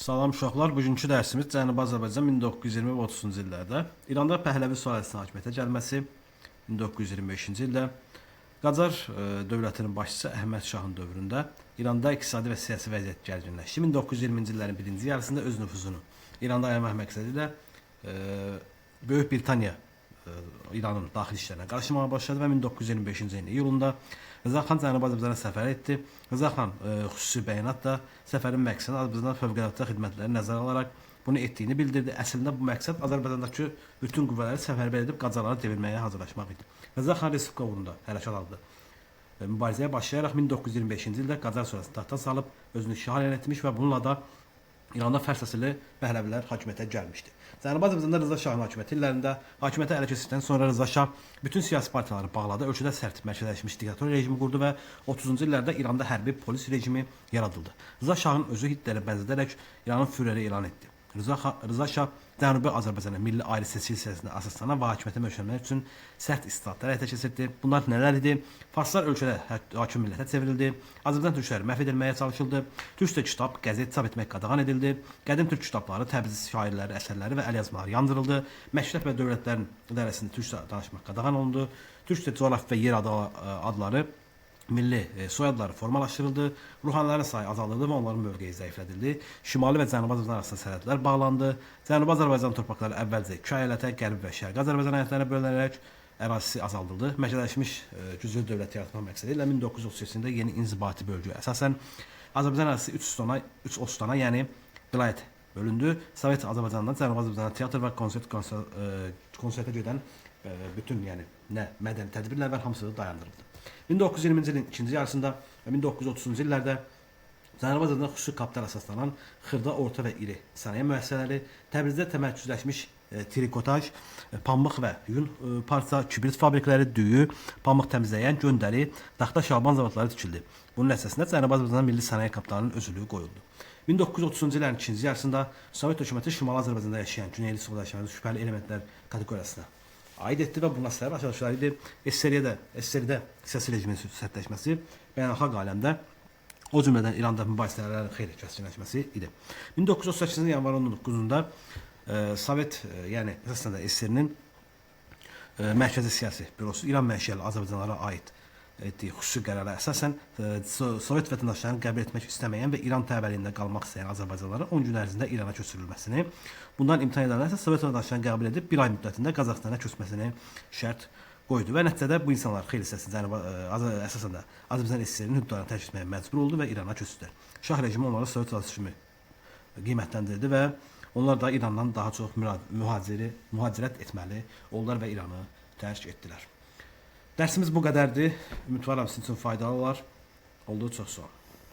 Salam uşaqlar, bugünkü dərsimiz Cənubi Azərbaycan 1920 və 30-cu illərdə, İranda Pəhləvi sülaləsinin hakimiyyətə gəlməsi 1925-ci ildə, Qacar dövlətinin başçısı Əhməd Şahın dövründə İranda iqtisadi və siyasi vəziyyət gərginləşdi. 1920-ci illərin birinci yarısında öz nüfuzunu İranda yaymaq məqsədi ilə Böyük Britaniya İranın daxili işlərinə qarışmağa başladı və 1925-ci ilin iyulunda Rıza xan Cənubi Azərbaycana səfər etdi. Rıza xan xüsusi bəyanatla səfərin məqsədi Azərbaycanda fövqəladə xidmətləri nəzərə alaraq bunu etdiyini bildirdi. Əslində bu məqsəd Azərbaycandakı bütün qüvvələri səfərbər edib Qacarları devirməyə hazırlaşmaq idi. Rıza xan Respublika uğrunda hərəkat aldı. Mübarizəyə başlayaraq 1925-ci ildə Qacar sülaləsini taxta salıb özünü işğal etmiş və bununla da İranda fərs əsaslı Pəhləvilər hakimiyyətə gəlmişdi. Cənubi Azərbaycanda Rıza Şahın hakimiyyəti illərində hakimiyyətə ələ keçirdikdən sonra Rıza Şah bütün siyasi partiyaları bağladı, ölkədə sərt mərkəzləşmiş diktator rejimi qurdu və 30-cu illərdə İranda hərbi polis rejimi yaradıldı. Rıza Şahın özü Hitlerə bənzədərək İranın führeri elan etdi. Rıza Şah Cənubi Azərbaycana milli ayrı seçki siyasətinə əsaslanan və hakimiyyətə möhkəmlənmək üçün sərt islahatlar həyata keçirdi. Bunlar nələr idi? Farslar ölkədə hakim millətə çevrildi. Azərbaycan türkləri məhv edilməyə çalışıldı. Türkcə kitab, qəzet çap etmək qadağan edildi. Qədim türk kitabları, Təbriz şairləri, əsərləri və əlyazmaları yandırıldı. Məşrəf və dövlətlərin idarəsində türkcə danışmaq qadağan olundu. Türkcə coğrafi və yer adları milli soyadları formalaşdırıldı, ruhanilərin sayı azaldıldı və onların mövqeyi zəiflədildi. Şimali və Cənubi Azərbaycan arasında sərhədlər bağlandı. Cənubi Azərbaycan torpaqları əvvəlcə iki əyalətə, Qərbi və Şərqi Azərbaycan əyalətlərinə bölünərək ərazisi azaldıldı. Mərkəzləşmiş güclü dövlət yaratmaq məqsədi ilə 1938-də yeni inzibati bölgə əsasən Azərbaycan ərazisi 3 ostana, yəni vilayət bölündü. Sovet Azərbaycandan Cənubi Azərbaycana teatr və konsertə gedən bütün yəni mədəni tədbirlər və hamısı dayandırıldı. 1920-ci ilin ikinci yarısında və 1930-cu illərdə Cənubi Azərbaycanda xüsusi kapital əsaslanan xırda, orta və iri sənaye müəssisələri, Təbrizdə təmərküzləşmiş trikotaj, pambıq və yun parça, kibrit fabrikləri, düyü, pambıq təmizləyən, göndəri, taxta şalban zavodları tikildi. Bunun əsasında Cənubi Azərbaycanda milli sənaye kapitalının özülüyü qoyuldu. 1930-cu illərin ikinci yarısında Sovet hökuməti Şimali Azərbaycanda yaşayan güneyli soğudaşlarında şübhəli elementlər kateqoriyasına aid etdi və bunlar səbəb açılışları idi. SSRİ-də siyasi rejimin sərtləşməsi, beynəlxalq aləmdə, o cümlədən İranda mübahisələrin xeyli kəskinləşməsi idi. 1938-ci yanvar 19-da Sovet, yəni əsasən də SSRİ-nin Mərkəzi Siyasi Bürosu İran mənşəli Azərbaycanlara aid etdiyi xüsusi qərara əsasən Sovet vətəndaşlarını qəbul etmək istəməyən və İran təbəliyində qalmaq istəyən Azərbaycanlıların 10 gün ərzində İrana köçürülməsini, bundan imtina edənlər isə Sovet vətəndaşlarını qəbul edib bir ay müddətində Qazaxstana köçməsini şərt qoydu və nəticədə bu insanlar xeyli hissəsi əsasən də Azərbaycan SSR-nin hüdudlarını tərk etməyə məcbur oldu və İrana köçdülər. Şah rejimi onları Sovet vətəndaşı kimi qiymətləndirdi və onlar da İrandan daha çox mühacirət etməli oldular və İranı tərk etdilər. Dərsimiz bu qədərdir. Ümidvaram sizin üçün faydalı olar. Oldu, çox sağ olun.